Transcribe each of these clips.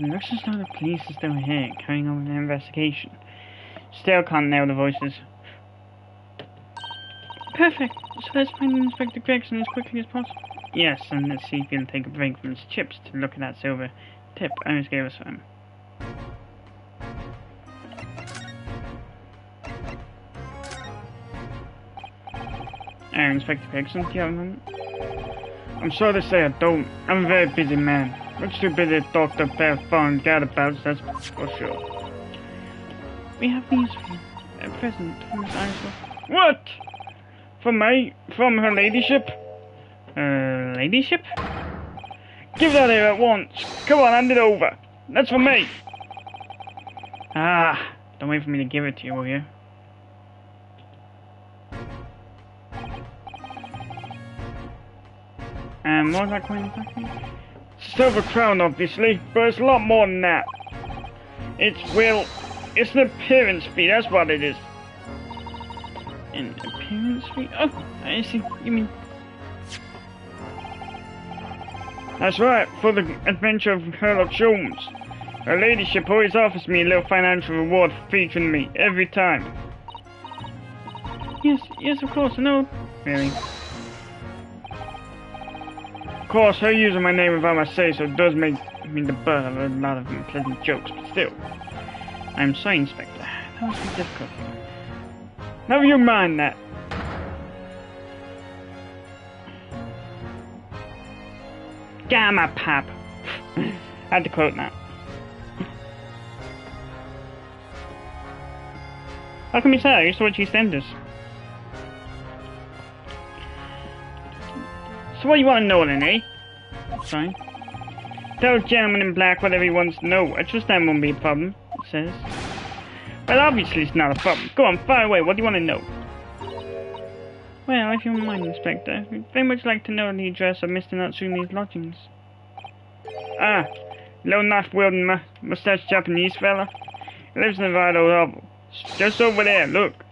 It looks as though the police are still here, carrying on with an investigation. Still can't nail the voices. Perfect. So let's find Inspector Gregson as quickly as possible. Yes, and let's see if he'll take a break from his chips to look at that silver tip Ernest gave us for him. Inspector Gregson, do you have a moment? I'm sorry to say I don't. I'm a very busy man. Much too busy to talk to foreign gadabouts, that's for sure. We have these for you. A present from Miss Irisworth. What? From me? From her ladyship? Ladyship? Give that here at once. Come on, hand it over. That's for me. Ah, don't wait for me to give it to you, will you? What was that coin exactly? Silver crown, obviously, but it's a lot more than that. It's an appearance fee, that's what it is. An appearance fee? Oh, I see, you mean... That's right, for the adventure of Sherlock Holmes. Her ladyship always offers me a little financial reward for featuring me, every time. Yes, of course, I know. Really? Of course, her using my name without my say-so does make me the butt of a lot of unpleasant jokes, but still. I'm sorry, Inspector. That must be difficult. Never you mind that. Gamma pap. I had to quote that. How come you say that? You saw what she sent us. So what do you want to know then, eh? Sorry. Tell the gentleman in black whatever he wants to know. I trust that won't be a problem, it says. Well, obviously it's not a problem. Go on, fire away. What do you want to know? Well, if you don't mind, Inspector, we'd very much like to know the address of Mr. Natsume's lodgings. Ah, little knife-wielding mustache Japanese fella. He lives in the right old hovel. Just over there, look.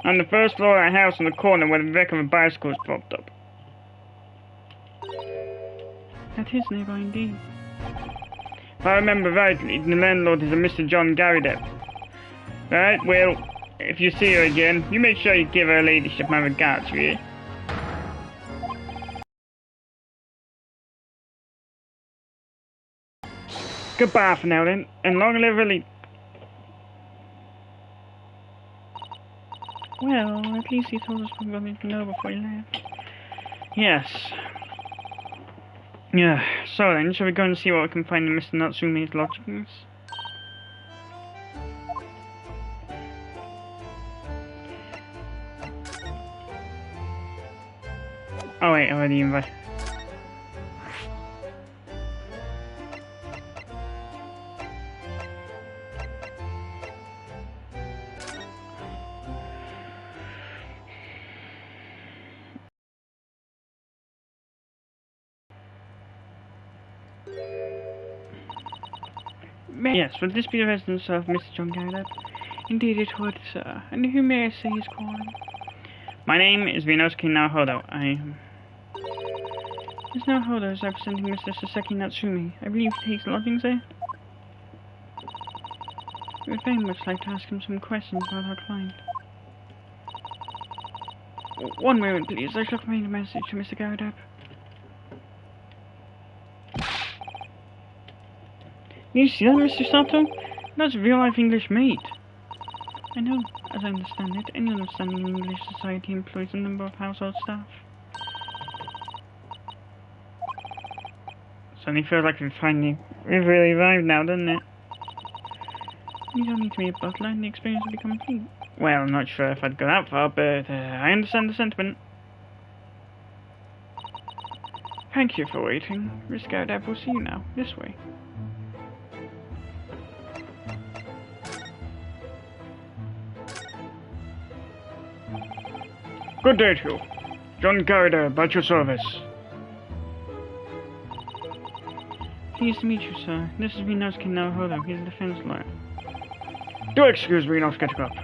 On the first floor of a house on the corner where the wreck of a bicycle is propped up. That is nearby indeed. If I remember rightly, the landlord is a Mr. John Garrideb. Right, well, if you see her again, you make sure you give her ladyship my regards, will you? Goodbye for now then, and long live Lily. Well, at least he told us what we need to know before he left. Yes. Yeah, so then, shall we go and see what we can find in Mr. Natsume's lodgings? Oh wait, I already invited. Yes, would this be the residence of Mr. John Garrideb? Indeed it would, sir. And who may I say is calling? My name is Vianosuke Naohodo. Miss Naohodo is representing Mr. Saseki Natsume. I believe he takes lodgings there? We would very much like to ask him some questions about our client. One moment, please. I shall convey a message to Mr. Garrideb. You see that, Mr. Sato? That's real-life English maid. I know. As I understand it, any understanding English society employs a number of household staff. Suddenly feels like we've really arrived now, doesn't it? You don't need to be a butler and the experience will be complete. Well, I'm not sure if I'd go that far, but I understand the sentiment. Thank you for waiting. Miss Garrideb will see you now. This way. Good day to you. John Garrideb, at your service. Pleased to meet you, sir. This is Vianosuke Naohodo. He's a defense lawyer. Do excuse me not getting up.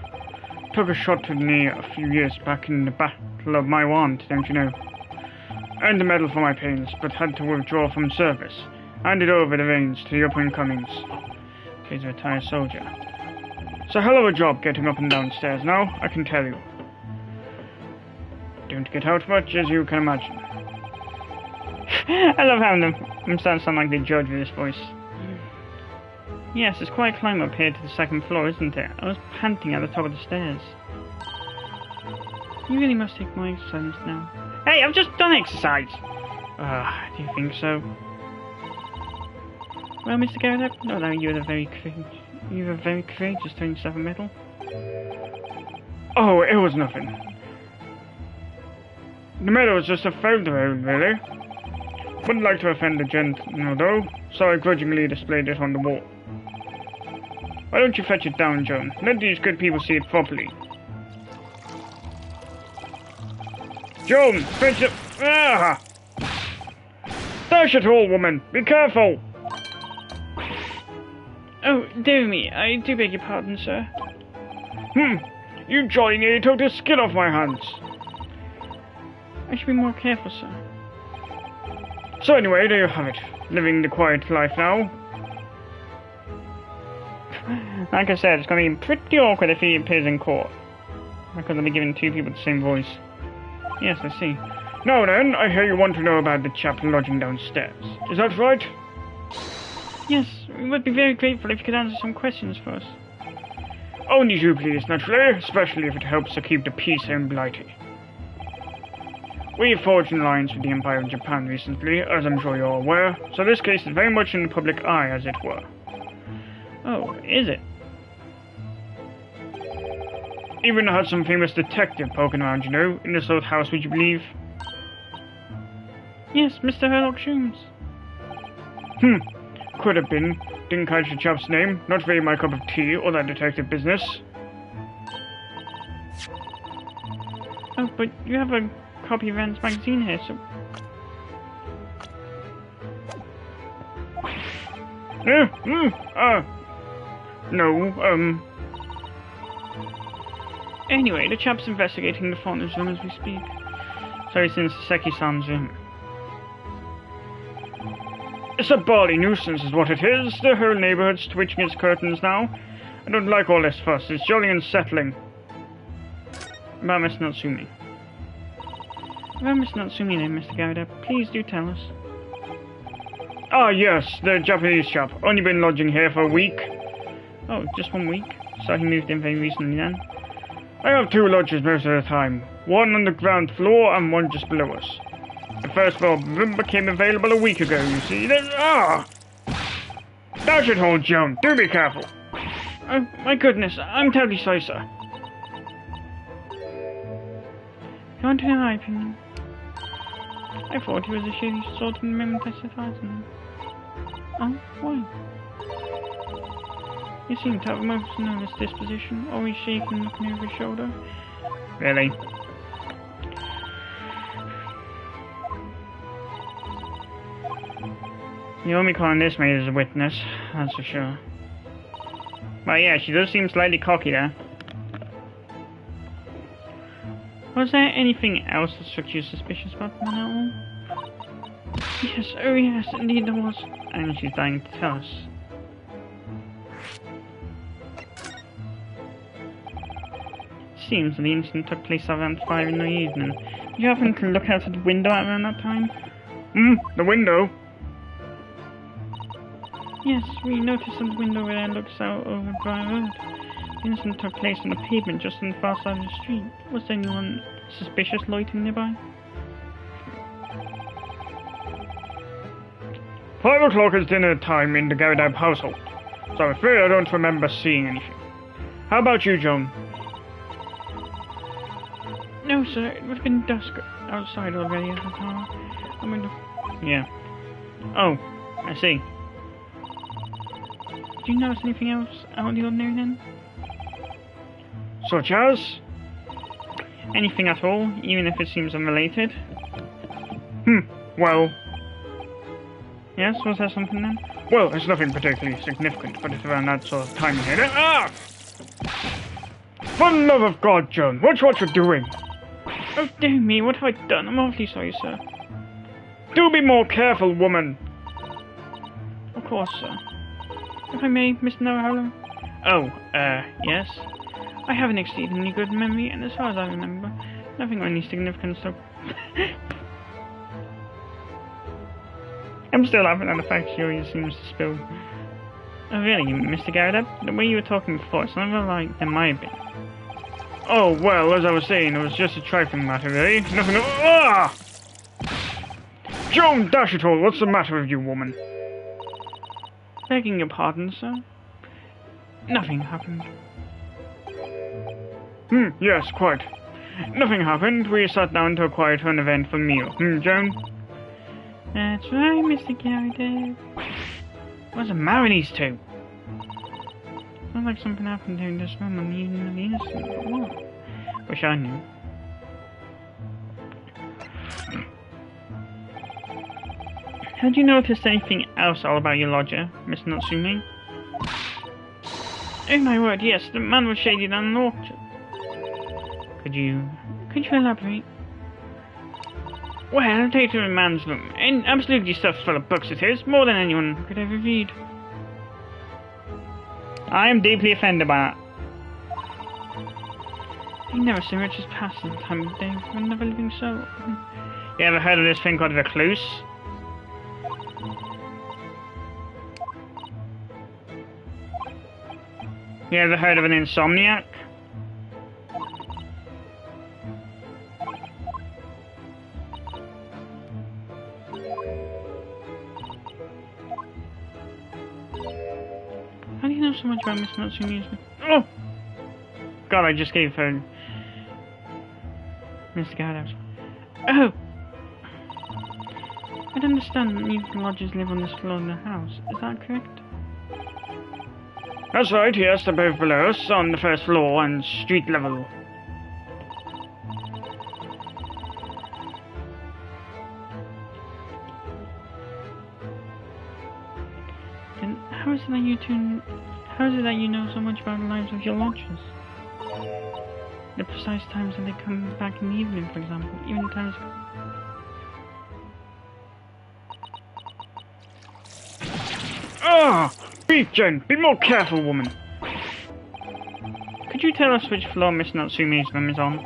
Took a shot to the knee a few years back in the Battle of Maiwand, don't you know? earned a medal for my pains, but had to withdraw from service. Handed over the reins to the up-and-comings. He's a retired soldier. It's a hell of a job getting up and down stairs now, I can tell you. Don't get out much, as you can imagine. I love having them starting to sound like the judge with this voice. Yes, it's quite a climb up here to the second floor, isn't it? I was panting at the top of the stairs. You really must take more exercise now. Hey, I've just done exercise! Do you think so? Well, Mr. Garrett, no, no, you were very courageous to yourself a medal. Oh, it was nothing. The medal was just a feather, really. Wouldn't like to offend the gentleman, though, so I grudgingly displayed it on the wall. Why don't you fetch it down, Joan? Let these good people see it properly. Joan, fetch it! Ah! Dash it all, woman! Be careful! Oh, dear me, I do beg your pardon, sir. You jolly nearly took the skin off my hands. I should be more careful, sir. So anyway, there you have it. Living the quiet life now. Like I said, it's going to be pretty awkward if he appears in court. Because I'll be giving two people the same voice. Yes, I see. Now then, I hear you want to know about the chap lodging downstairs. Is that right? Yes, we would be very grateful if you could answer some questions for us. Only you please, naturally, especially if it helps to keep the peace here in Blighty. We've forged an alliance with the Empire of Japan recently, as I'm sure you're aware, so this case is very much in the public eye, as it were. Oh, is it? Even had some famous detective poking around, you know, in this old house, would you believe? Yes, Mr. Sherlock Holmes. Could have been. Didn't catch the chap's name. Not really my cup of tea, or that detective business. Oh, but you have a copy of Anne's magazine here, so... No, Anyway, the chap's investigating the foreigner's room as we speak. Sorry, since Seki-san's room. It's a bally nuisance is what it is. The whole neighbourhood's twitching its curtains now. I don't like all this fuss. It's jolly unsettling. About Miss Natsumi. About Miss Natsumi then, Mr. Garrett, please do tell us. Ah, yes, the Japanese chap. Only been lodging here for a week. Oh, just 1 week? So he moved in very recently then? I have 2 lodges most of the time. One on the ground floor and one just below us. The first floor room became available a week ago, you see. Dash it all, Joan. Do be careful. Oh, my goodness. I'm terribly sorry, sir. You want to know my opinion? I thought he was a shady sort of moment I sympathized with him. Oh, why? You seem to have a most nervous disposition, always shaking, looking over his shoulder. Really? You won't be calling this maid as a witness, that's for sure. Well, yeah, she does seem slightly cocky there. Was there anything else that struck you suspicious about the man at all? Yes, oh yes, indeed there was. And she's dying to tell us. Seems that the incident took place around 5 in the evening. Did you happen to look out of the window around that time? The window? Yes, we noticed that the window where it looks out over Briar Road. The incident took place on the pavement just on the far side of the street. Was there anyone suspicious loitering nearby? 5 o'clock is dinner time in the Garrett household, so I'm afraid I don't remember seeing anything. How about you, Joan? No, sir, it would have been dusk outside already at the time. I mean, yeah. Oh, I see. Did you notice anything else out of the ordinary then? Such as? Anything at all, even if it seems unrelated? Well... Yes, was there something then? Well, it's nothing particularly significant, but it's around that sort of time here. Ah! For the love of God, Joan, watch what you're doing! Oh, dear me, what have I done? I'm awfully sorry, sir. Do be more careful, woman! Of course, sir. If I may, Mr. Noah. Oh, yes? I have an exceedingly good memory, and as far as I remember, nothing of any significance so... I'm still laughing at the fact Julia seems to spill. Oh really, Mr. Garrett? The way you were talking before, it's never like there might have been. Oh, well, as I was saying, it was just a trifling matter, really. Nothing of... Ah! Joan Dashitol, what's the matter with you, woman? Begging your pardon, sir. Nothing happened. Yes, quite. Nothing happened. We sat down to a quiet and eventful meal. Joan? That's right, Mr. Garrett. What's the matter with these two? Sounds like something happened during this room on the evening of the incident, but what? Wish I knew. Had you noticed anything else all about your lodger, Miss Natsume? Oh my word, yes, the man was shady down the orchard. Could you elaborate? Well, I'll take you to a man's room, and absolutely stuffed full of books it is, more than anyone could ever read. I am deeply offended by that. I never so much as passed the time of day for another living soul. You ever heard of this thing called a recluse? You ever heard of an insomniac? How do you know so much about Miss Natsume's... Oh! God, I just gave her... Mr. Garrett. Oh! I don't understand that you lodgers live on this floor in the house. Is that correct? That's right, yes, they're both below us, on the first floor and street level. Then how is it that you know so much about the lives of your lodgers? The precise times that they come back in the evening, for example, even times... Ah! Beef, Jen! Be more careful, woman! Could you tell us which floor Miss Natsume's room is on?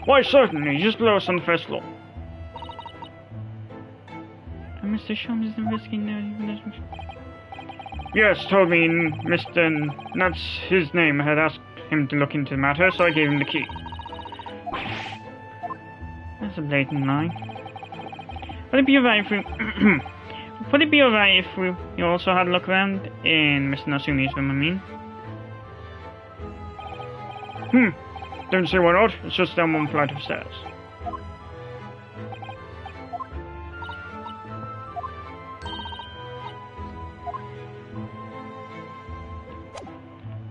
Why, certainly, just below us on the first floor. And Mr. Shums is investigating there. Yes, told me Mr. That's his name. I had asked him to look into the matter, so I gave him the key. That's a blatant lie. Would it be alright if we... Would it be alright if you also had a look around in Mr. Natsume's room, I mean? Don't see why not. It's just down one flight of stairs.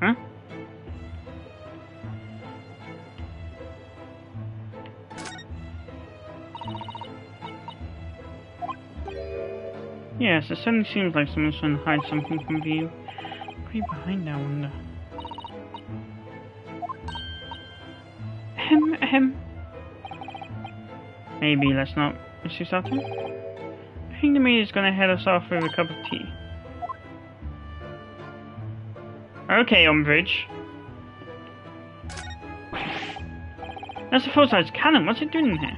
Huh? Yes, it certainly seems like someone's trying to hide something from view. What could be behind that, I wonder? Maybe let's not pursue something. I think the maid is gonna head us off with a cup of tea. Okay, Umbridge. That's a full-size cannon. What's it doing in here?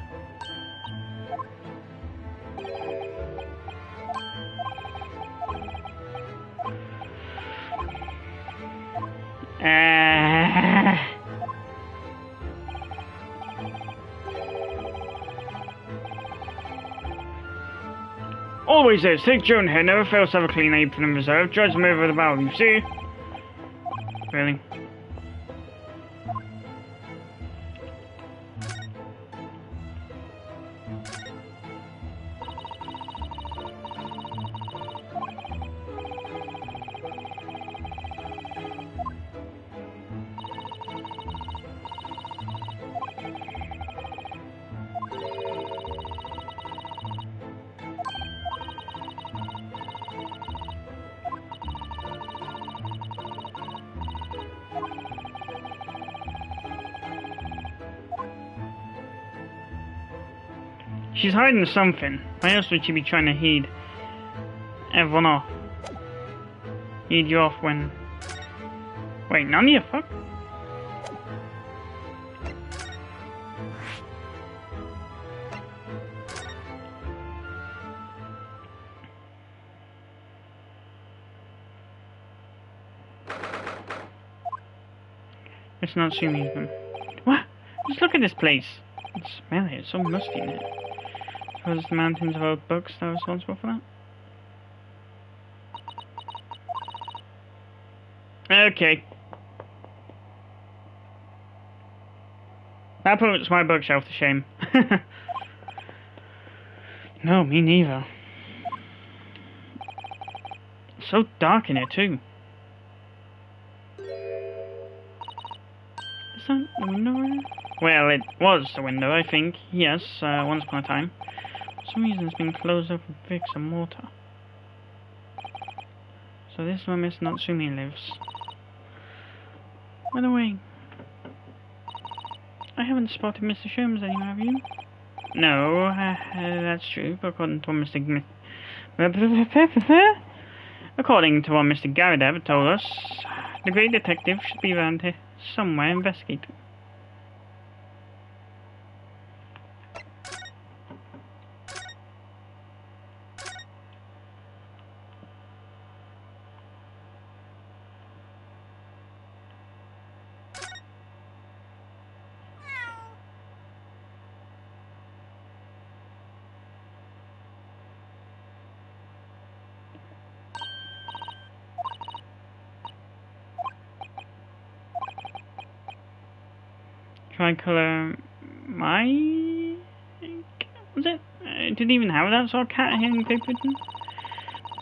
Always is. Take Joan here. Never fails to have a clean apron in reserve. Judge them over the barrel, you see? Really? She's hiding something. Why else would she be trying to heed everyone off? Heed you off when... Wait, none of you fuck? It's not assuming them. What? Just look at this place. It's smelly, it's so musty in here. Suppose it's the mountains of old books that are responsible for that? Okay. That puts my bookshelf to shame. No, me neither. It's so dark in here too. Is that the window right? Well, it was the window, I think. Yes, once upon a time. For some reason it's been closed up with bricks and mortar. So this is where Miss Natsumi lives. By the way, I haven't spotted Mr. Sherms anywhere, have you? No, that's true, but according to what Mr. According to what Mr. Garadev told us, the great detective should be around here somewhere investigating. Tricolor Mike? Was it? Did it even have that sort of cat hearing paper written?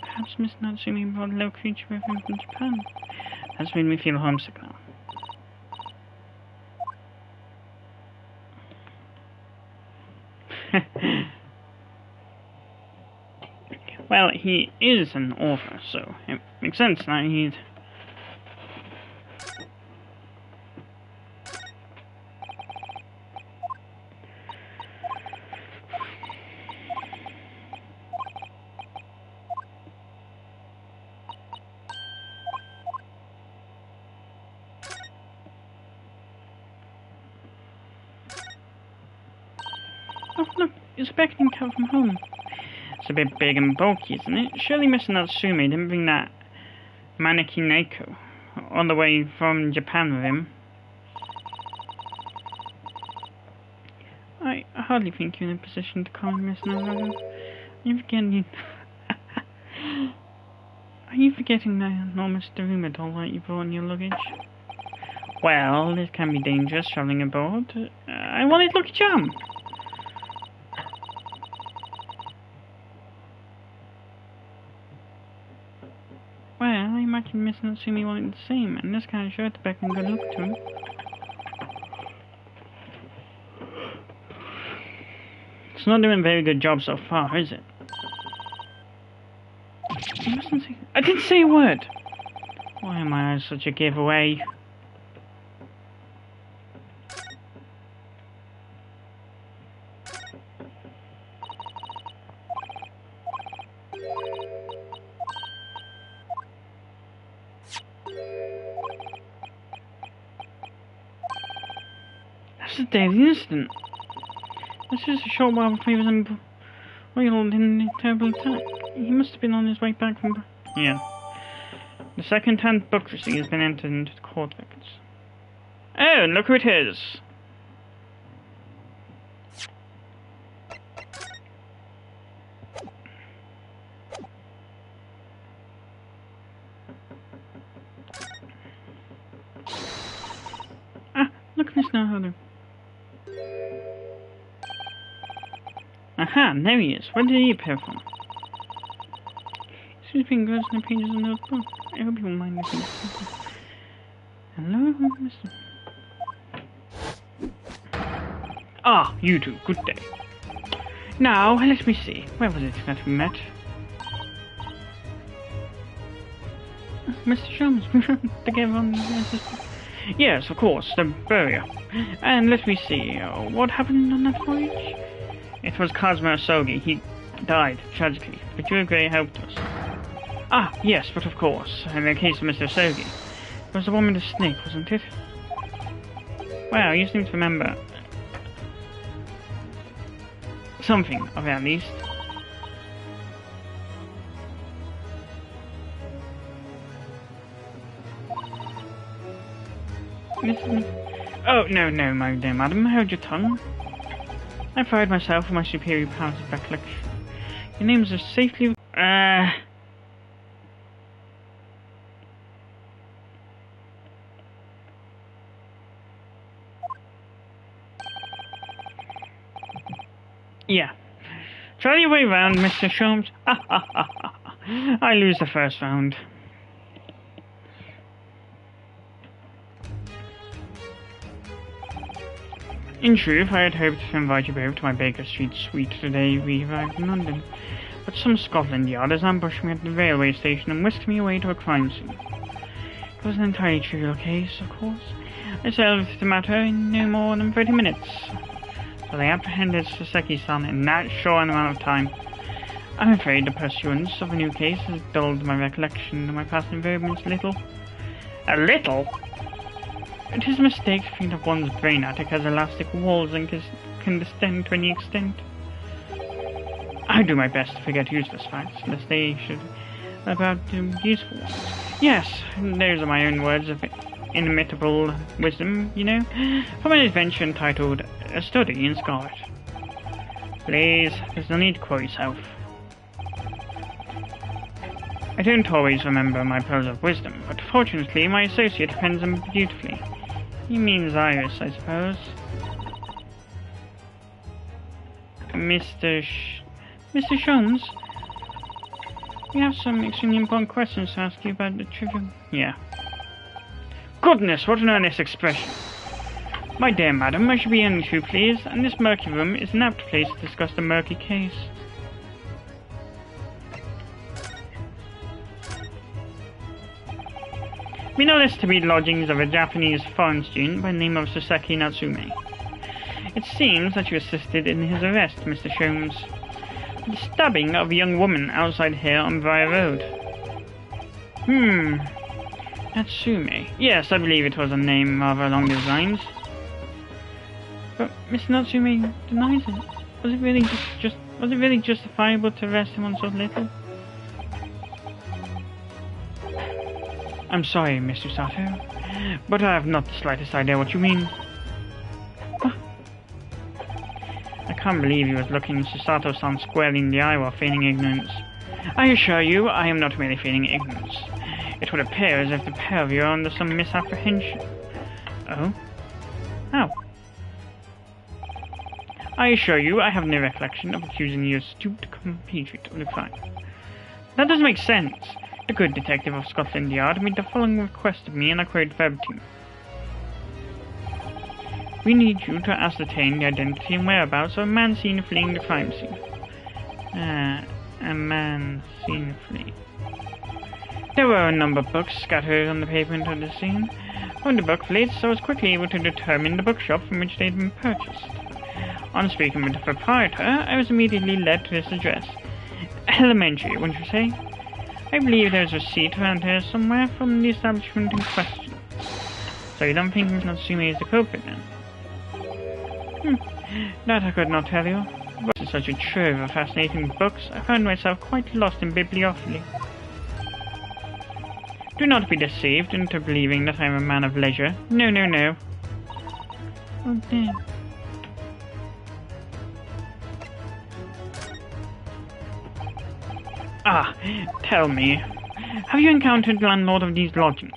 Perhaps Miss Natsumi brought a little creature with him from Japan. That's made me feel homesick now. Well, he is an author, so it makes sense that he'd... Oh, look, it's a beckoning cat from home. It's a bit big and bulky, isn't it? Surely Mr. Natsumi didn't bring that Maneki Neko all the way from Japan with him. I hardly think you're in a position to comment, Miss Natsumi. Are you forgetting... Are you forgetting the enormous Daruma doll that you brought in your luggage? Well, this can be dangerous travelling aboard. I wanted Lucky Charm. Well, I imagine Miss Natsumi wanted the same, and this kind of shirt to beckon good luck to him. It's not doing a very good job so far, is it? You mustn't say... I didn't say a word! Why am I such a giveaway? That's the daily incident. That's just a short while before he was embroiled in the terrible attack. He must have been on his way back from... Yeah. The second-hand book receipt has been entered into the court records. Oh, and look who it is! Ah, look, Miss Naruto. Aha, there he is. Where did he appear from? He's been gross in the pages of the book. I hope you won't mind this. Hello, Mr. Ah, you two. Good day. Now, let me see. Where was it that we met? Mr. Sherms, we were together on the... Yes, of course, the barrier. And let me see. What happened on that voyage? It was Cosmo Sogi. He died, tragically, but you Grey helped us. Ah, yes, but of course, in the case of Mr. Sogi, it was the woman with the snake, wasn't it? Well, you seem to remember something of it, at least. Oh, no, my dear madam, hold your tongue. I pride myself on my superior powers of recollection. Your names are safely... Yeah. Try your way round, Mr. Sholmes. I lose the first round. In truth, I had hoped to invite you both to my Baker Street suite today we arrived in London, but some Scotland Yard has ambushed me at the railway station and whisked me away to a crime scene. It was an entirely trivial case, of course. I solved the matter in no more than 30 minutes. So they apprehended Saseki-san in that short amount of time. I'm afraid the pursuance of a new case has dulled my recollection of my past involvements a little. A little? It is a mistake to think of one's brain attic as elastic walls and can distend to any extent. I do my best to forget useless facts, lest they should about useful ones. Yes, those are my own words of inimitable wisdom, you know, from an adventure entitled A Study in Scarlet. Please, there's no need to quote yourself. I don't always remember my pearls of wisdom, but fortunately my associate pens them beautifully. He means Iris, I suppose. Mr. Sholmes, we have some extremely important questions to ask you about the trivial... Yeah. Goodness, what an earnest expression. My dear madam, I should be only too pleased, and this murky room is an apt place to discuss the murky case. We know this to be lodgings of a Japanese foreign student by the name of Saseki Natsume. It seems that you assisted in his arrest, Mr. Sholmes. The stabbing of a young woman outside here on Briar Road. Natsume. Yes, I believe it was a name rather along those lines. But Mr. Natsume denies it. Was it really justifiable to arrest him on so little? I'm sorry, Mr. Sato, but I have not the slightest idea what you mean. I can't believe he was looking Sato-san squarely in the eye while feigning ignorance. I assure you, I am not merely feigning ignorance. It would appear as if the pair of you are under some misapprehension. Oh? How? I assure you, I have no recollection of accusing you of stooped compatriot of the crime. That doesn't make sense. The good detective of Scotland Yard made the following request of me, and I quote verbatim. We need you to ascertain the identity and whereabouts of a man seen fleeing the crime scene. A man seen fleeing. There were a number of books scattered on the pavement of the scene. When the book fleets, I was quickly able to determine the bookshop from which they had been purchased. On speaking with the proprietor, I was immediately led to this address. Elementary, wouldn't you say? I believe there's a receipt around here somewhere from the establishment in question. So you don't think Miss Natsume is the culprit then? That I could not tell you. But in such a trove of fascinating books, I found myself quite lost in bibliophily. Do not be deceived into believing that I am a man of leisure. No, no, no. Oh, damn. Ah, tell me, have you encountered the landlord of these lodgings?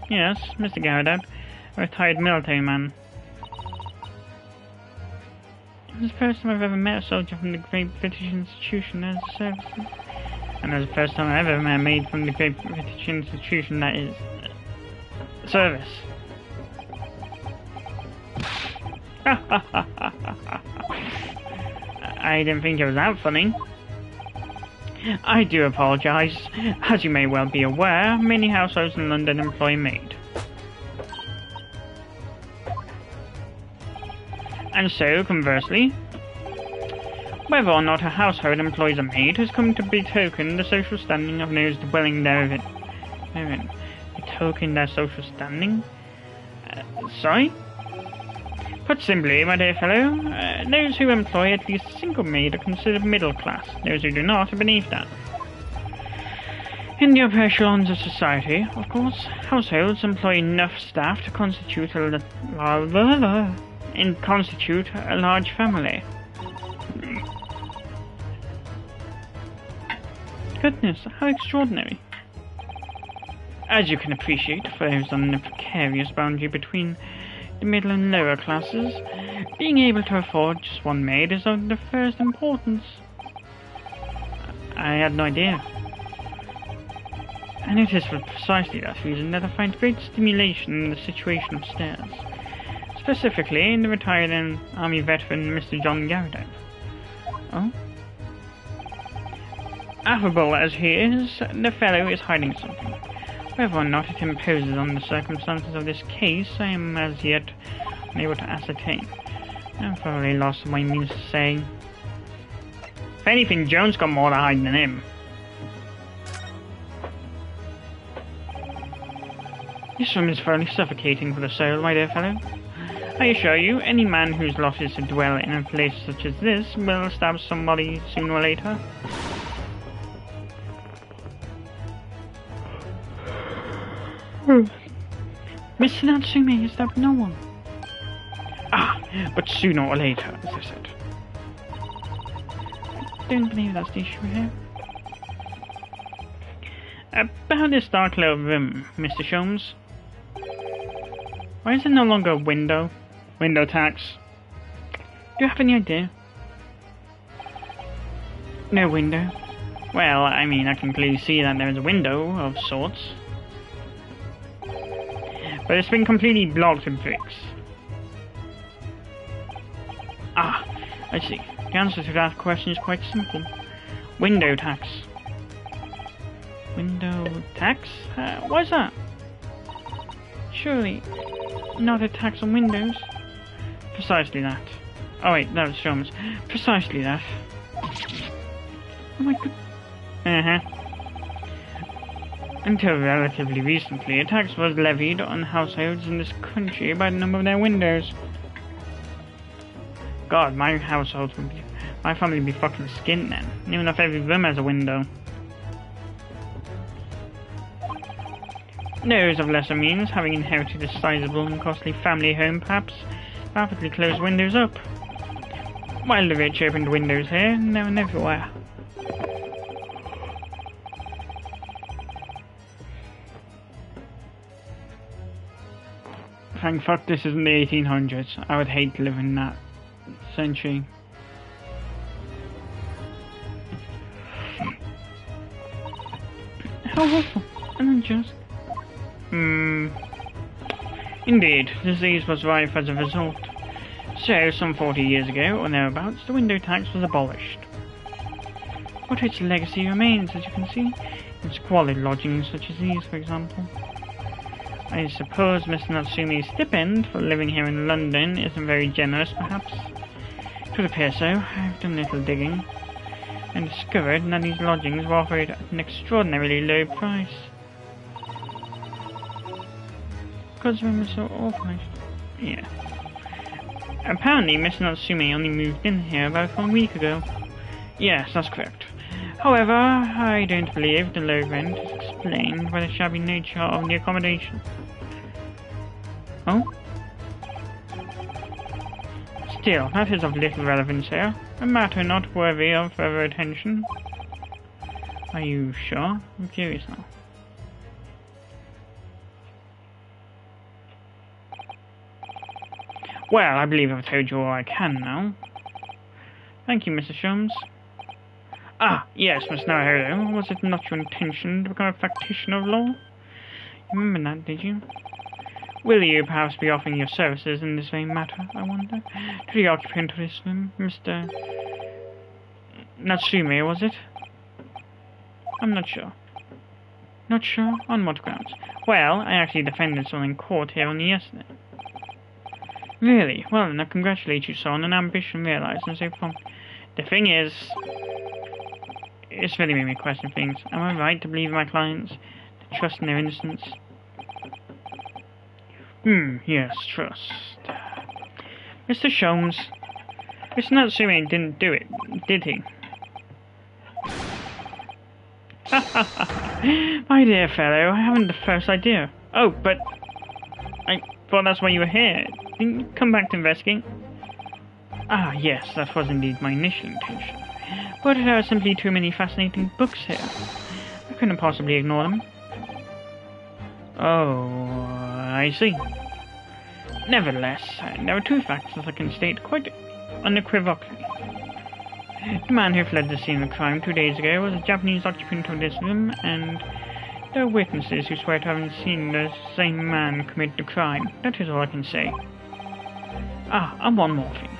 Yes, Mr. Garrett, a retired military man. It was the first time I've ever met a soldier from the Great British Institution as a service. And it was the first time I've ever met a maid from the Great British Institution that is... service. I didn't think it was that funny. I do apologise. As you may well be aware, many households in London employ a maid. And so, conversely, Whether or not a household employs a maid has come to betoken the social standing of those dwelling therein. Betoken their social standing? Sorry? Put simply, my dear fellow, those who employ at least a single maid are considered middle class. Those who do not are beneath that. In the upper echelons of society, of course, households employ enough staff to constitute a large family. Goodness, how extraordinary. As you can appreciate, for those on the precarious boundary between the middle and lower classes, being able to afford just one maid is of the first importance. I had no idea. And it is for precisely that reason that I find great stimulation in the situation upstairs. Specifically in the retired Army veteran Mr. John Garrido. Oh? Affable as he is, the fellow is hiding something. Whether or not it imposes on the circumstances of this case, I am as yet unable to ascertain. I'm thoroughly lost in my means to say. If anything, Jones got more to hide than him. This room is fairly suffocating for the soul, my dear fellow. I assure you, any man whose lot is to dwell in a place such as this will stab somebody sooner or later. Mr. Natsume has stabbed no one. Ah, but sooner or later, as I said. I don't believe that's the issue here. About this dark little room, Mr. Sholmes. Why is there no longer a window? Window tax. Do you have any idea? No window. Well, I mean, I can clearly see that there is a window of sorts. But it's been completely blocked with bricks. Ah, I see. The answer to that question is quite simple. Window tax. Window tax? Why's that? Surely not a tax on windows. Precisely that. Oh wait, that was Sholmes. Precisely that. Oh my god. Until relatively recently, a tax was levied on households in this country by the number of their windows. God, my household would be... my family would be fucking skint then. Even if every room has a window. Those of lesser means, having inherited a sizable and costly family home, perhaps rapidly closed windows up, while the rich opened windows here and there and everywhere. Thank fuck this isn't the 1800s. I would hate to live in that century. How awful and unjust. Indeed, disease was rife as a result. So, some 40 years ago, or thereabouts, the window tax was abolished. But its legacy remains, as you can see, in squalid lodgings such as these, for example. I suppose Mr. Natsume's stipend for living here in London isn't very generous, perhaps. It would appear so. I've done a little digging, and discovered that these lodgings were offered at an extraordinarily low price. Because the room was so awful. Yeah. Apparently, Mr. Natsume only moved in here about 1 week ago. Yes, that's correct. However, I don't believe the low rent is explained by the shabby nature of the accommodation. Oh? Still, that is of little relevance here. A matter not worthy of further attention. Are you sure? I'm curious now. Well, I believe I've told you all I can now. Thank you, Mr. Sholmes. Ah, yes, Miss Naruto. Was it not your intention to become a practitioner of law? You remember that, did you? Will you perhaps be offering your services in this very matter, I wonder? To the occupant of this room, Mr. Natsume, was it? I'm not sure. Not sure? On what grounds? Well, I actually defended someone in court here only yesterday. Really? Well then, I congratulate you, sir, on an ambition realized and so prompt. The thing is, it's really made me question things. Am I right to believe in my clients, to trust in their innocence? Yes, trust. Mr. Sholmes, Mr. Natsume didn't do it, did he? My dear fellow, I haven't the first idea. Oh, but I thought that's why you were here. Didn't you come back to investigate? Ah, yes, that was indeed my initial intention. But there are simply too many fascinating books here. I couldn't possibly ignore them. Oh, I see. Nevertheless, there are two facts that I can state quite unequivocally. The man who fled the scene of the crime 2 days ago was a Japanese occupant of this room, and there are witnesses who swear to having seen the same man commit the crime. That is all I can say. Ah, and one more thing.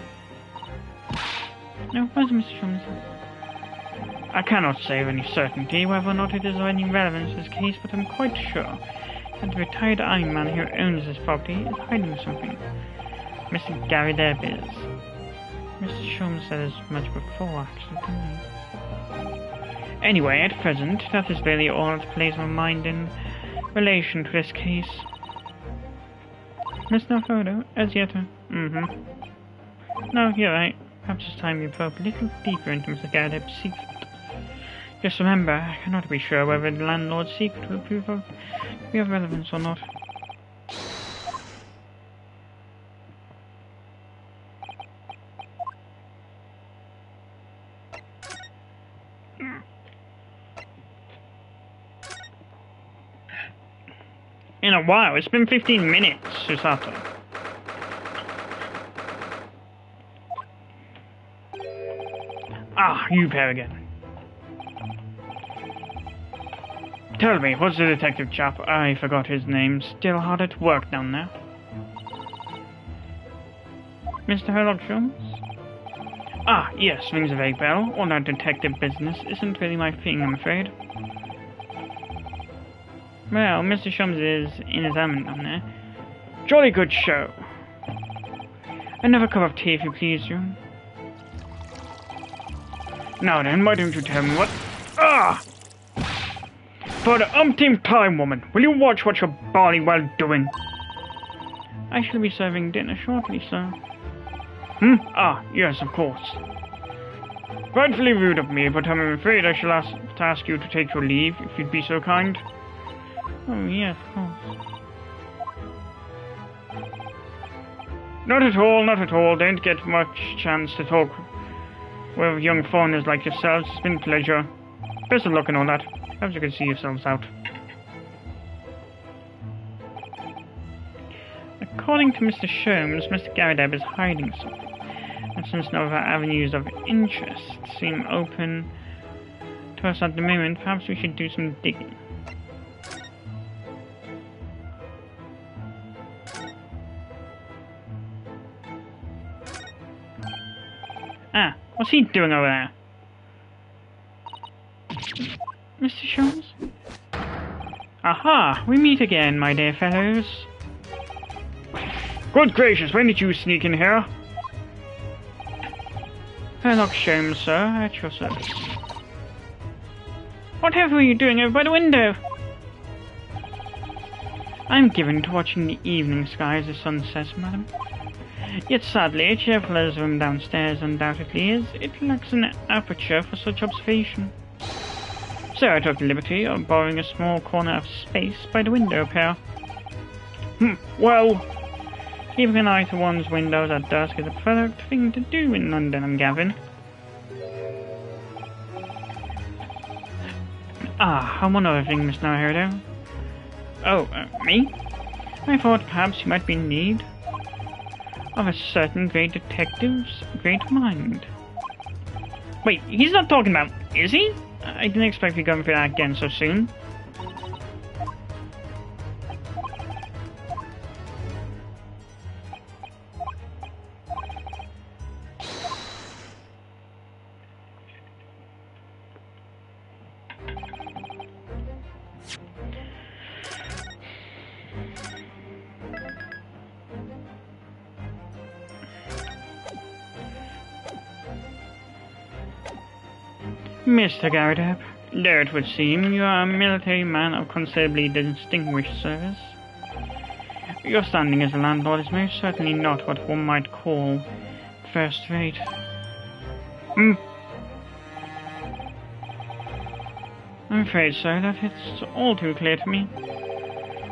Now, where's Mr. Sholmes? I cannot say with any certainty whether or not it is of any relevance to this case, but I'm quite sure that the retired Iron Man who owns this property is hiding something. Mr. Gary Derbez. Mr. Sholmes said as much before, actually, didn't he? Anyway, at present, that is really all that plays my mind in relation to this case. Miss Naruto, as yet. No, you're right. Perhaps it's time we probe a little deeper into Mr. Garadeb's secret. Just remember, I cannot be sure whether the landlord's secret will prove to be of relevance or not. In a while, it's been 15 minutes, Susato. Ah, you pair again. Tell me, what's the detective chap? I forgot his name. Still hard at work down there. Mr. Sherlock Holmes? Ah, yes, rings a vague bell. All that detective business isn't really my thing, I'm afraid. Well, Mr. Sholmes is in his element down there. Jolly good show. Another cup of tea, if you please, John. Now then, why don't you tell me what... Ah! For the umpteenth time, woman, will you watch what you're barley well doing? I shall be serving dinner shortly, sir. Ah, yes, of course. Frightfully rude of me, but I'm afraid I shall ask you to take your leave, if you'd be so kind. Oh, yes, of course. Not at all, not at all. Don't get much chance to talk with young foreigners like yourselves. It's been a pleasure. Best of luck and all that. Perhaps you can see yourselves out. According to Mr. Sholmes, Mr. Garadeb is hiding something. And since no other avenues of interest seem open to us at the moment, perhaps we should do some digging. Ah, what's he doing over there? Mr. Sholmes? Aha! We meet again, my dear fellows. Good gracious, when did you sneak in here? Sherlock Sholmes, sir, at your service. Whatever are you doing over by the window? I'm given to watching the evening sky as the sun sets, madam. Yet sadly, cheerful as the room downstairs undoubtedly is, it lacks an aperture for such observation. So I took the liberty of borrowing a small corner of space by the window pair. Well, keeping an eye to one's windows at dusk is a perfect thing to do in London, I'm gathering. Ah, and one other thing, Miss Naruto. Oh, me? I thought perhaps you might be in need of a certain great detective's great mind. Wait, he's not talking about, is he? I didn't expect you going for that again so soon. Mr. Garrett, though it would seem you are a military man of considerably distinguished service, your standing as a landlord is most certainly not what one might call first rate. I'm afraid, sir, that it's all too clear to me.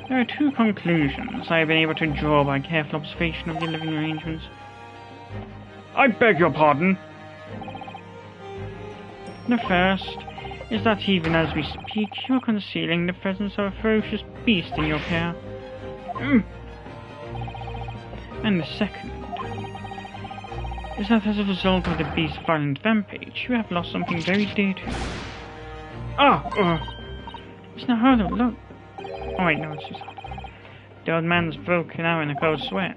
There are two conclusions I have been able to draw by careful observation of your living arrangements. I beg your pardon? The first is that even as we speak, you are concealing the presence of a ferocious beast in your care. And the second is that as a result of the beast's violent rampage, you have lost something very dear to you. It's not hard to look. Oh wait, no, it's just hard. The old man's broken out in a cold sweat.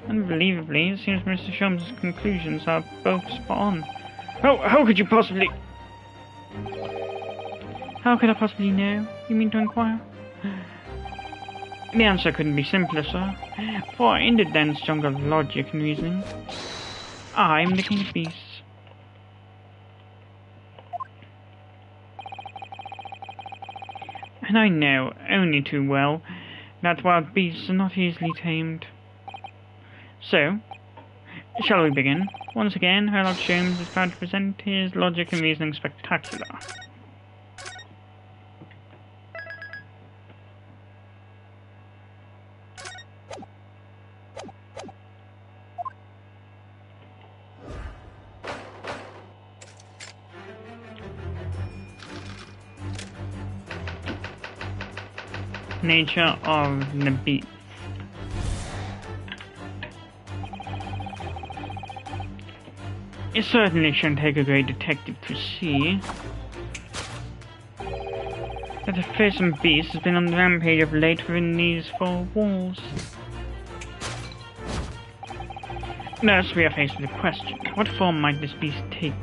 Unbelievably, it seems Mr. Sholmes' conclusions are both spot on. How could you possibly... How could I possibly know? You mean to inquire? The answer couldn't be simpler, sir. For in the dense jungle of logic and reasoning, I am the king of beasts. And I know, only too well, that wild beasts are not easily tamed. So, shall we begin? Once again, Sherlock Holmes is proud to present his logic and reasoning spectacular. Nature of the beast. It certainly shouldn't take a great detective to see that a fearsome beast has been on the rampage of late within these four walls. Thus, we are faced with a question. What form might this beast take?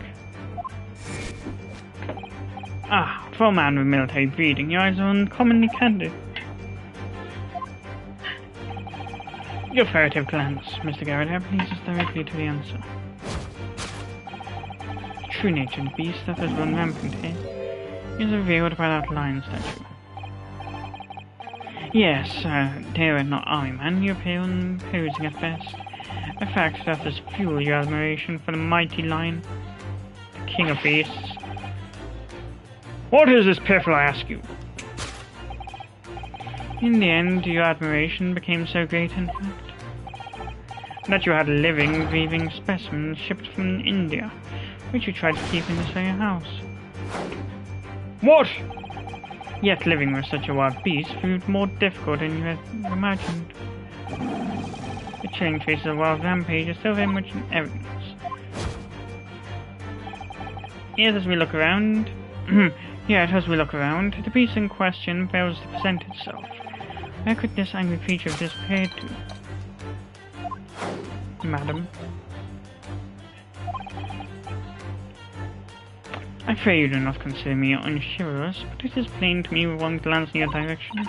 For a man with military breeding, your eyes are uncommonly candid. Your furtive glance, Mr. Garrett, leads us directly to the answer. The true nature of the beast that has run rampant here is revealed by that lion statue. Yes, dear not army man, you appear imposing at best. A fact that has fueled your admiration for the mighty lion, the king of beasts. What is this piffle, I ask you? In the end, your admiration became so great, in fact, that you had a living, breathing specimen shipped from India, which you tried to keep in this very house. What? Yet living with such a wild beast proved more difficult than you had imagined. The chilling traces of wild rampage are still very much in evidence. Yet as we look around, the beast in question fails to present itself. Where could this angry creature have disappeared to? Madam? I pray you do not consider me unchivalrous, but it is plain to me with one glance in your direction.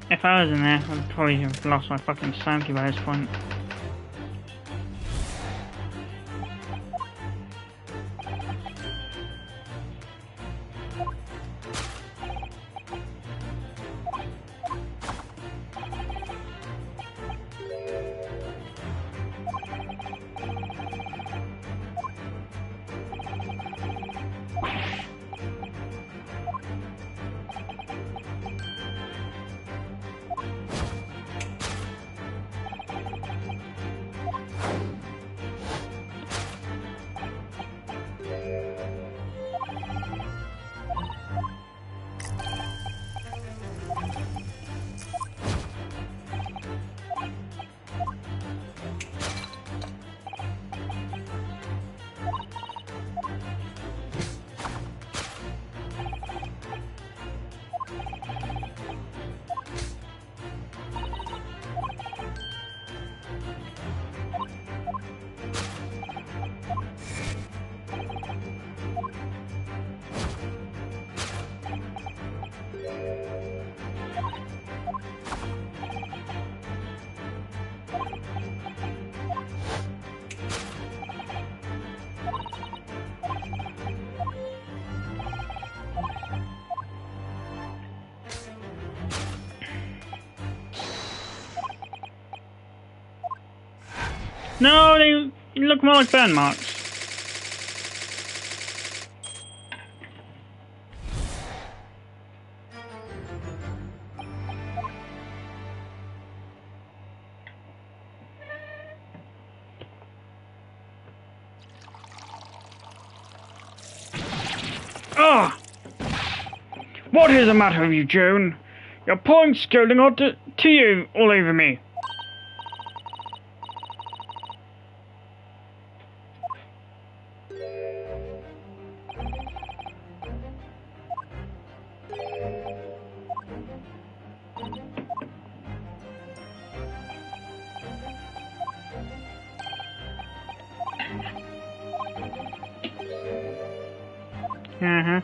If I was in there, I'd probably have lost my fucking sanity by this point. No, they look more like burn marks. Ah! What is the matter with you, Joan? You're pouring scalding hot to you all over me. Uh-huh.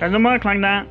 Doesn't work like that.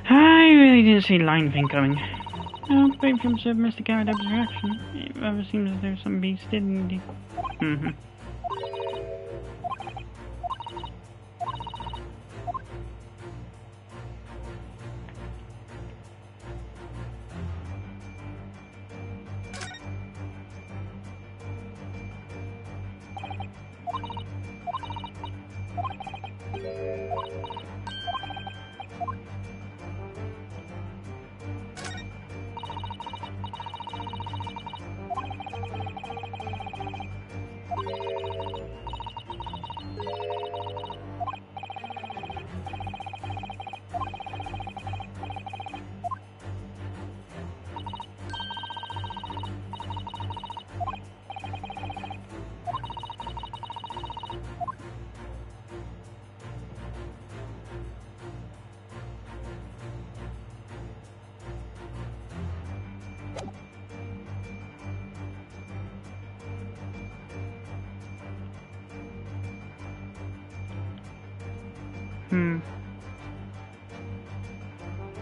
I really didn't see line thing coming. Well, maybe from Mr. Garrett reaction, it rather seems as though some beast didn't. Mm-hmm.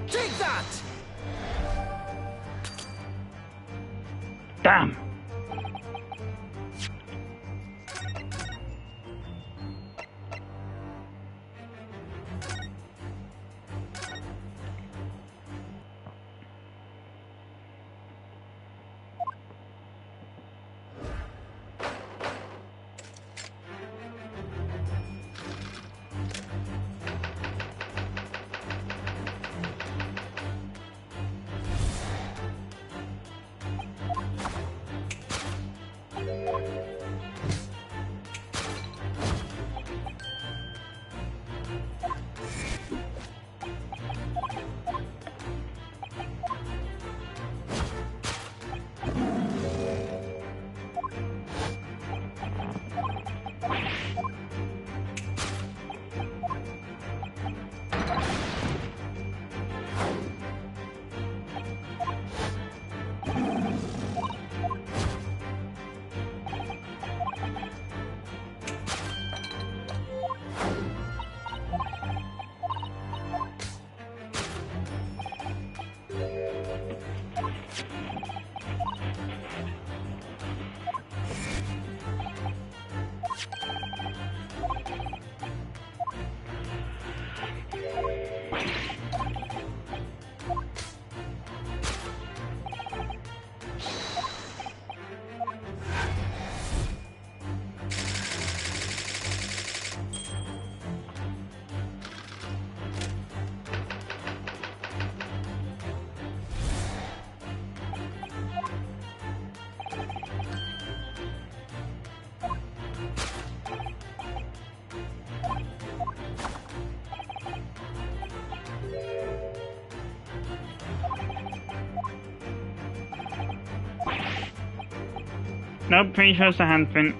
Take that! Damn! Nope, pretty sure it's a handprint.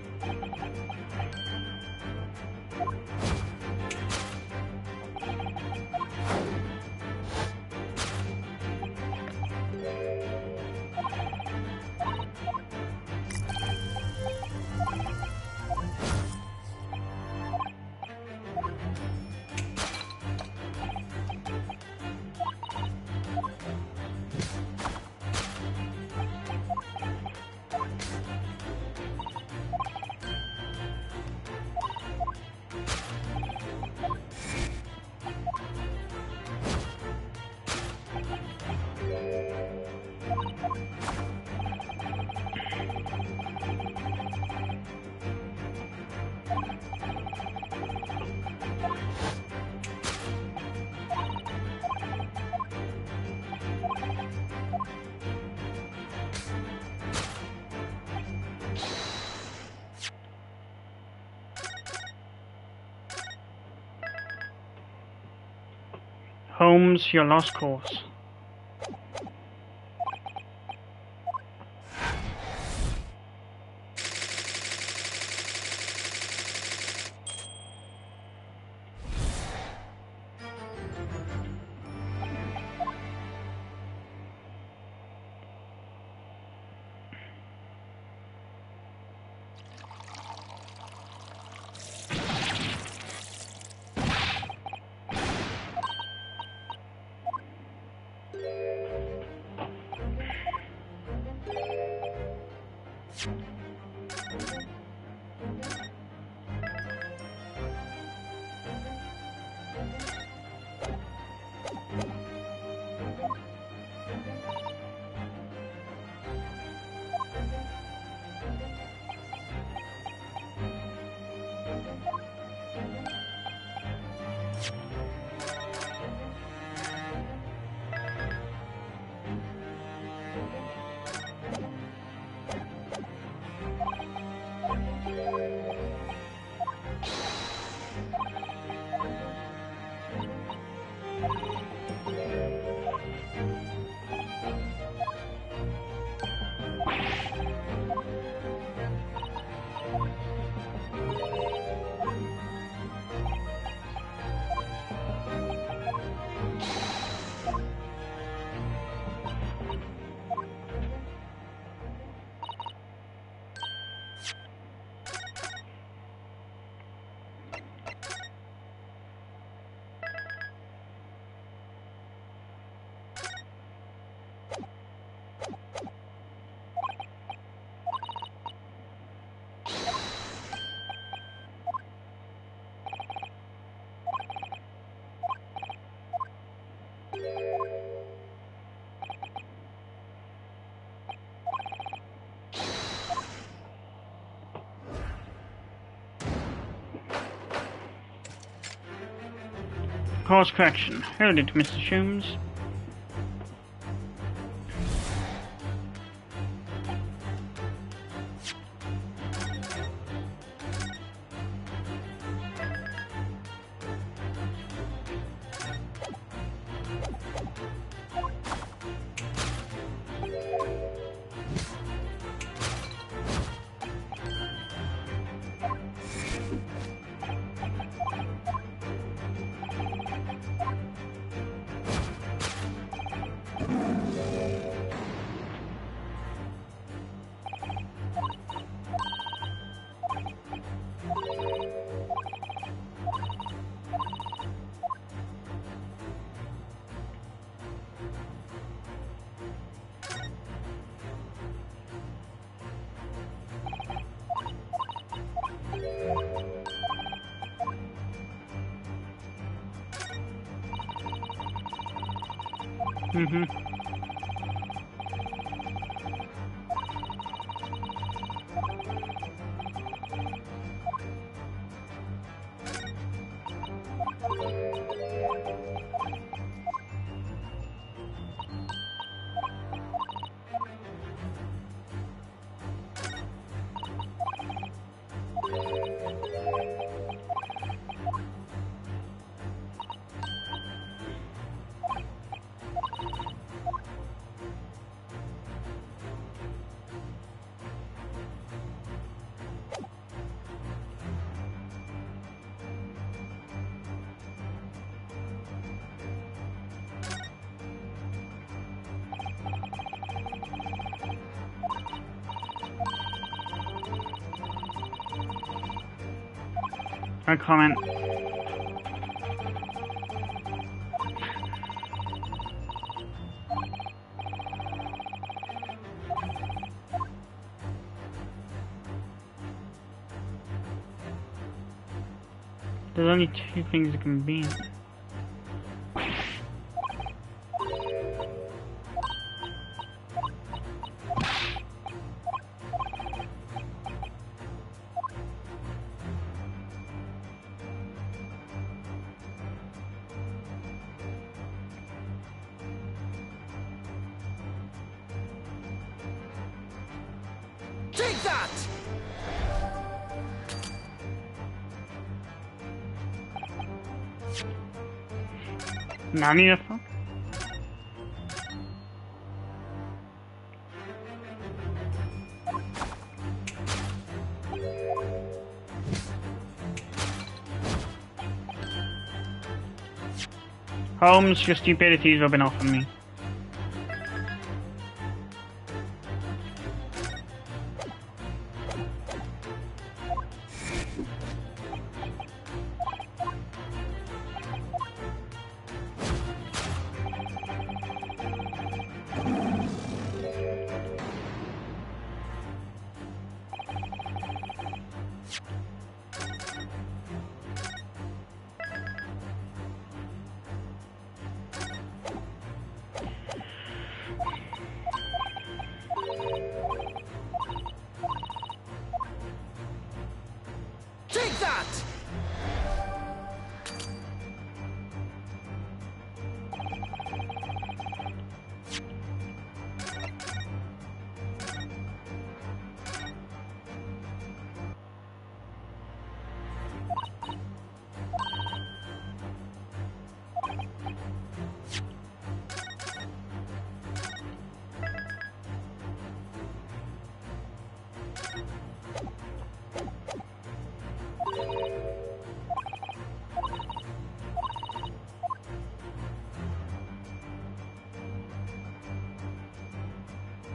Holmes, your lost course. Course correction. Hold it, Mr. Sholmes. I comment. There's only two things it can be. Take that! Nani the fuck? Holmes, your stupidity is rubbing off on me. Take that!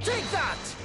Take that!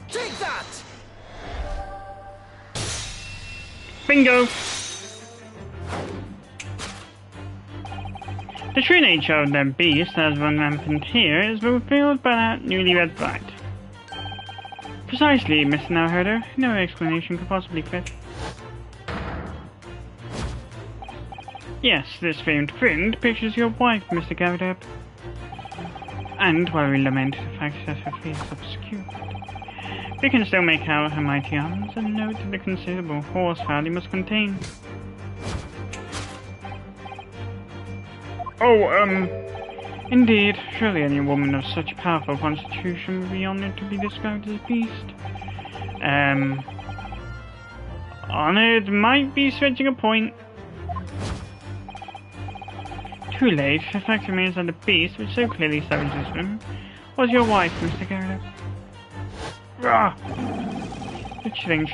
Take that! Bingo! The true nature of that beast as run rampant here is revealed by that newly read fight. Precisely, Mr. Nowherder. No explanation could possibly fit. Yes, this famed friend pictures your wife, Mr. Gavidab. And while we lament the fact that her face is obscured, we can still make out her mighty arms and note the considerable horsepower they must contain. Oh, indeed, surely any woman of such powerful constitution would be honored to be described as a beast. Honored might be stretching a point. Too late, the fact remains that the beast, which so clearly savages them, was your wife, Mr. Garrett. Rah! The chilling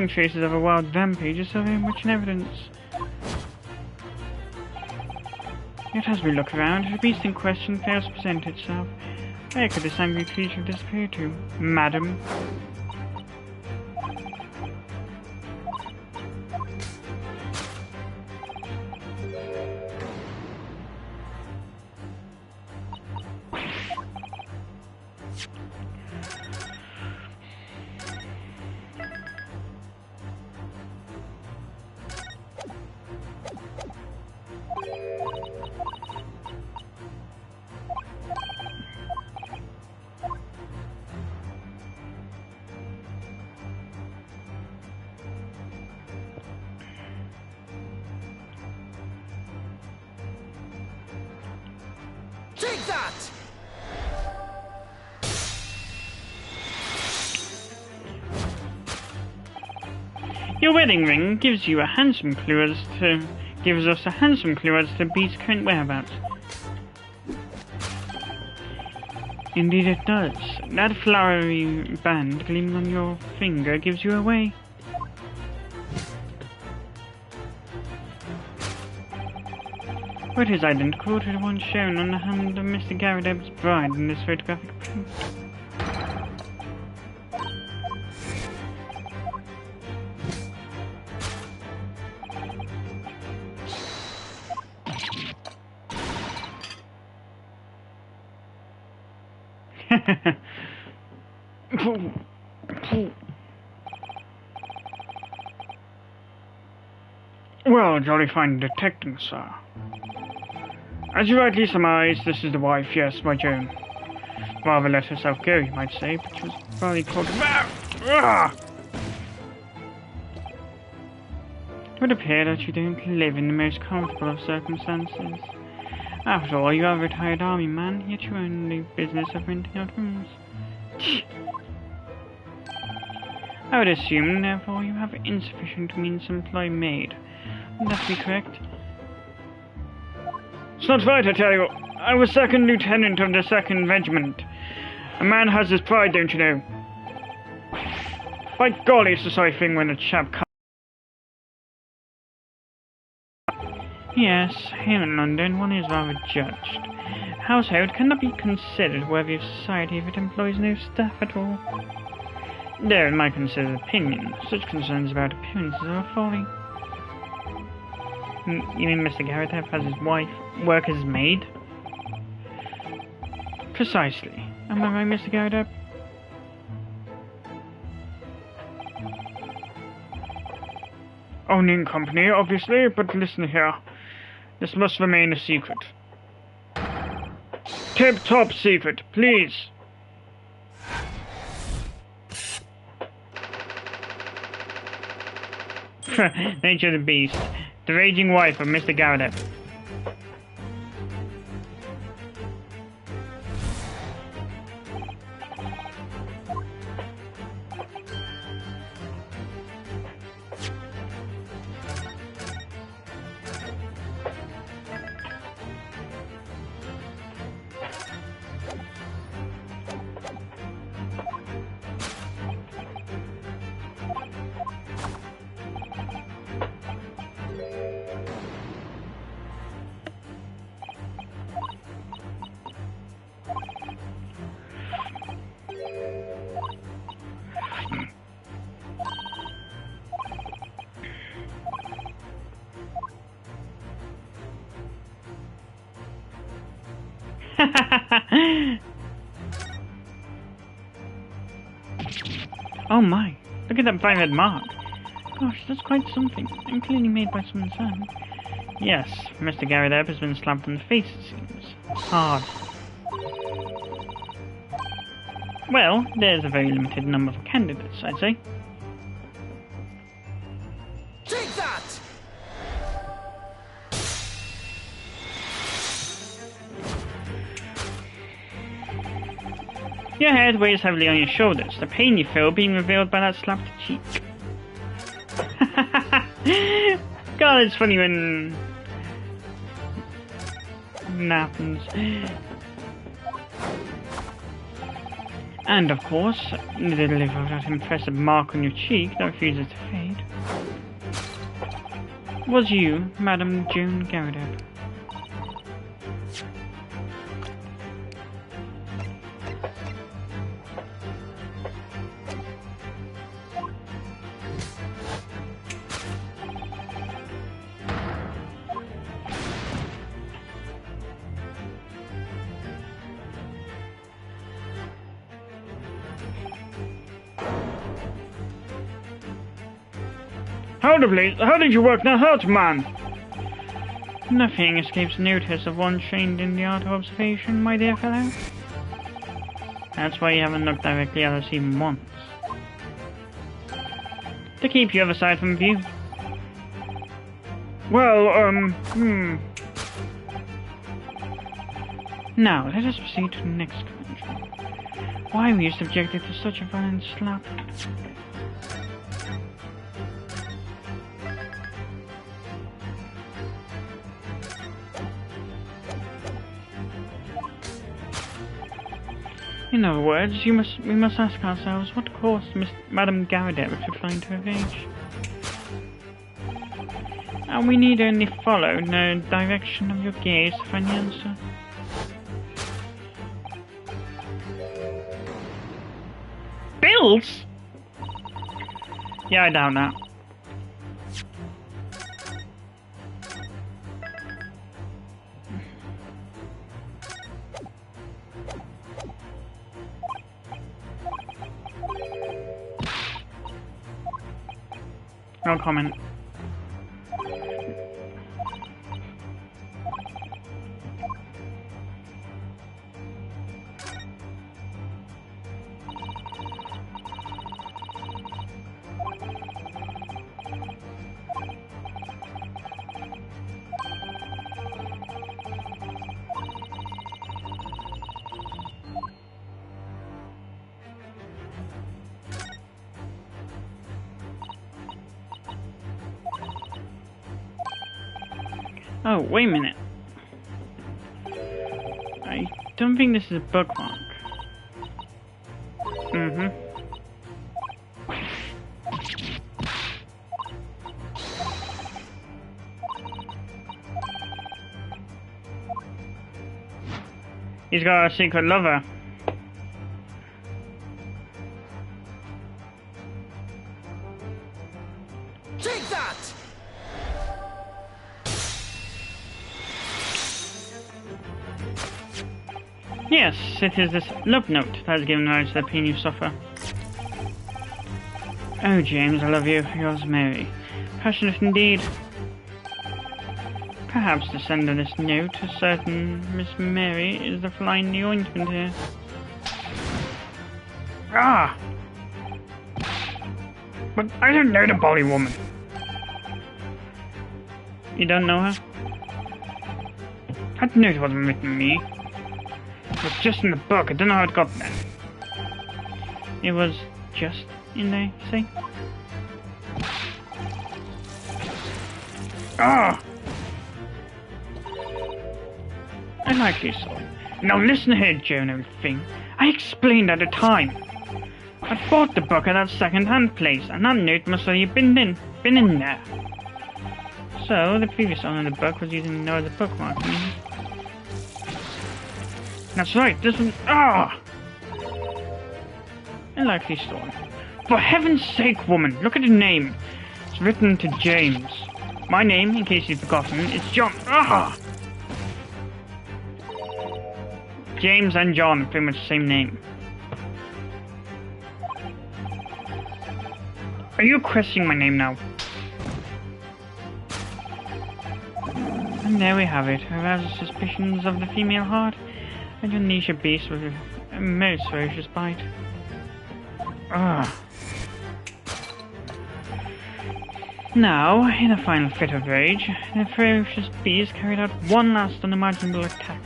traces of a wild rampage are so very much in evidence. Yet as we look around, the beast in question fails to present itself. Where could this angry creature disappear to, madam? Take that! Your wedding ring gives us a handsome clue as to Beast's current whereabouts. Indeed it does. That flowery band gleaming on your finger gives you away. But it is identical to the one shown on the hand of Mr. Garrideb's bride in this photographic print. Well, jolly fine detecting, sir. As you rightly surmise, this is the wife, yes, my Joan. Rather let herself go, you might say, but she was finally called... It would appear that you don't live in the most comfortable of circumstances. After all, you are a retired army man, yet you own the business of renting out rooms. I would assume, therefore, you have insufficient means to employ maid. Would that be correct? It's not right, I tell you. I was second lieutenant of the 2nd Regiment. A man has his pride, don't you know? By golly, it's a sorry thing when a chap comes. Yes, here in London one is rather judged. Household cannot be considered worthy of society if it employs no staff at all. Though, in my considered opinion, such concerns about appearances are a folly. You mean Mr. Garrideb has his wife work as maid? Precisely. Am I right, Mr. Garrideb? Only in company, obviously, but listen here. This must remain a secret. Tip-top secret, please. Nature of the beast. The raging wife of Mr. Garrideb. Oh my, look at that bright red mark. Gosh, that's quite something, and clearly made by someone's hand. Yes, Mr. Garrideb has been slapped in the face, it seems. Hard. Well, there's a very limited number of candidates, I'd say. Take that! Your head weighs heavily on your shoulders, the pain you feel being revealed by that slapped cheek. God, it's funny when it happens. And of course, the deliver of that impressive mark on your cheek that refuses to fade was you, Madame Joan Garrideb. How did you work that out, man? Nothing escapes notice of one trained in the art of observation, my dear fellow. That's why you haven't looked directly at us even once. To keep you other side from view. Well, Now, let us proceed to the next conundrum. Why were you subjected to such a violent slap? In other words, we must ask ourselves what caused Madame Garadev to fly into a rage. And we need only follow the direction of your gaze to find the answer. Bills? Yeah, I doubt that. No comment. Oh, wait a minute. I don't think this is a bookmark. He's got a secret lover. Take that! Yes, it is this love note that has given rise to the pain you suffer. Oh, James, I love you. Yours, Mary. Passionate indeed. Perhaps the sender of this note, a certain Miss Mary, is the fly in the ointment here. Ah! But I don't know the Bolly woman. You don't know her? That note wasn't written to me. It was just in the book. I don't know how it got there. It was just in there, you say? Ah! I like you so. Now listen here, Joe, and everything. I explained at the time. I bought the book at that second-hand place, and that note must have been in there. So, the previous owner of the book was using no other bookmark. That's right, this one. Ah! A likely story. For heaven's sake, woman, look at the name. It's written to James. My name, in case you've forgotten, is John. Ah! James and John are pretty much the same name. Are you questioning my name now? And there we have it. Arouse the suspicions of the female heart, and unleash a beast with a most ferocious bite. Ah. Now, in a final fit of rage, the ferocious beast carried out one last unimaginable attack.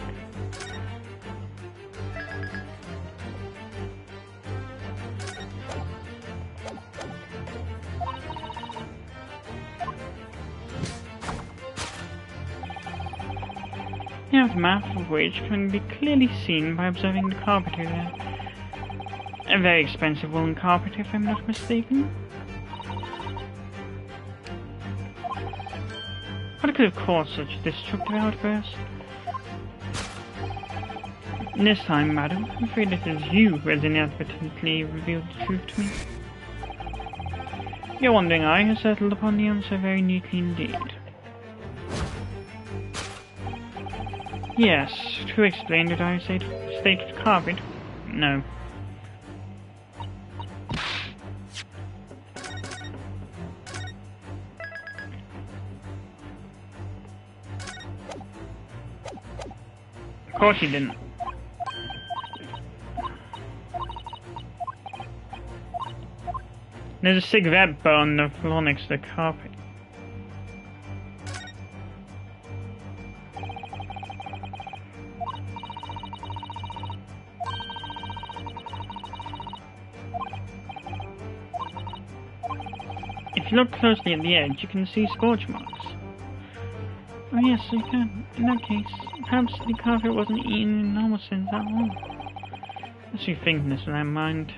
The aftermath of which can be clearly seen by observing the carpet there. A very expensive woolen carpet, if I'm not mistaken. What could have caused such a destructive outburst? This time, madam, I'm afraid it is you who has inadvertently revealed the truth to me. Your wandering eye has settled upon the answer very neatly indeed. Yes, to explain, did I say state carpet? No. Of course you didn't. There's a cigarette butt on the floor next to the carpet. If you look closely at the edge, you can see scorch marks. Oh yes, you can. In that case, perhaps the carpet wasn't eaten in normal sense at all. Let's rethink this with that mind.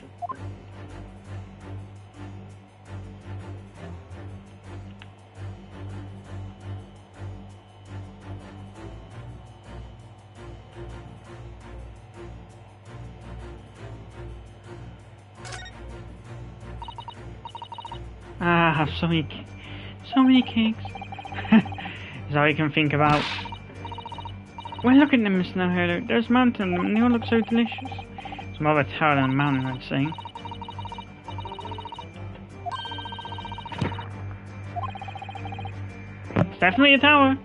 Ah, so many cakes. Is all you can think about. Well, look at them, Miss Snowherder. There's a mountain of them, and they all look so delicious. It's more of a tower than a mountain, I'd say. It's definitely a tower.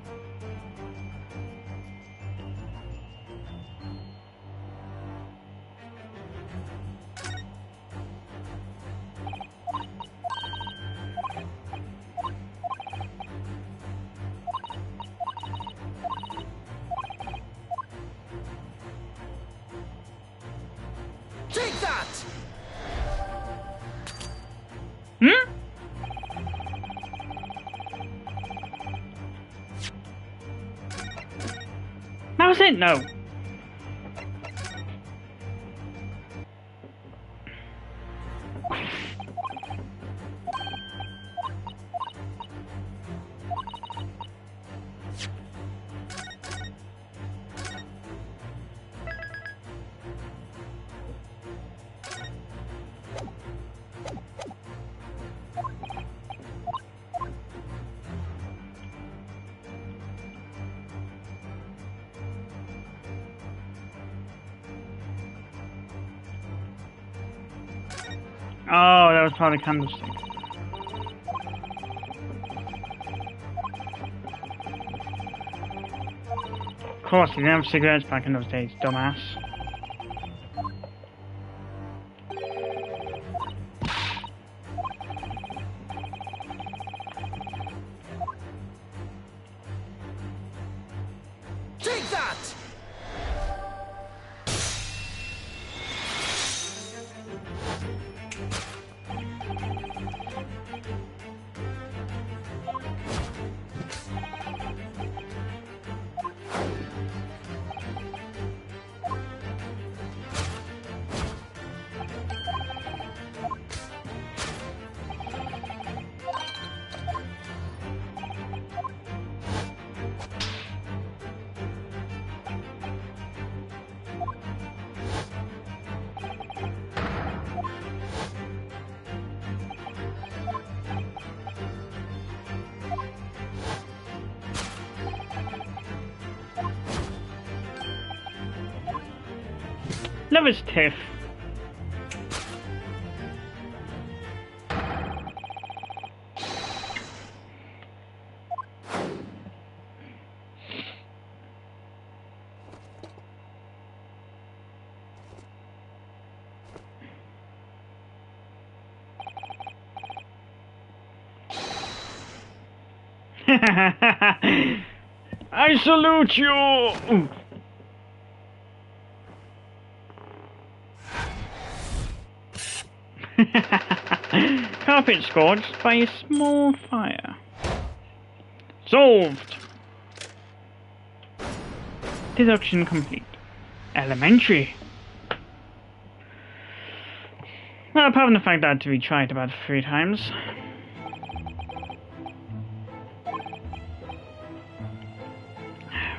Take that! Hmm? That was it? No. Oh, that was part of the candlestick. Of course, you didn't have cigarettes back in those days, dumbass. Take that! Love his tiff. I salute you! Ooh. Carpet scorched by a small fire. Solved! Deduction complete. Elementary. Well, apart from the fact that I had to retry it about 3 times.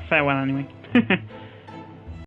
Farewell anyway.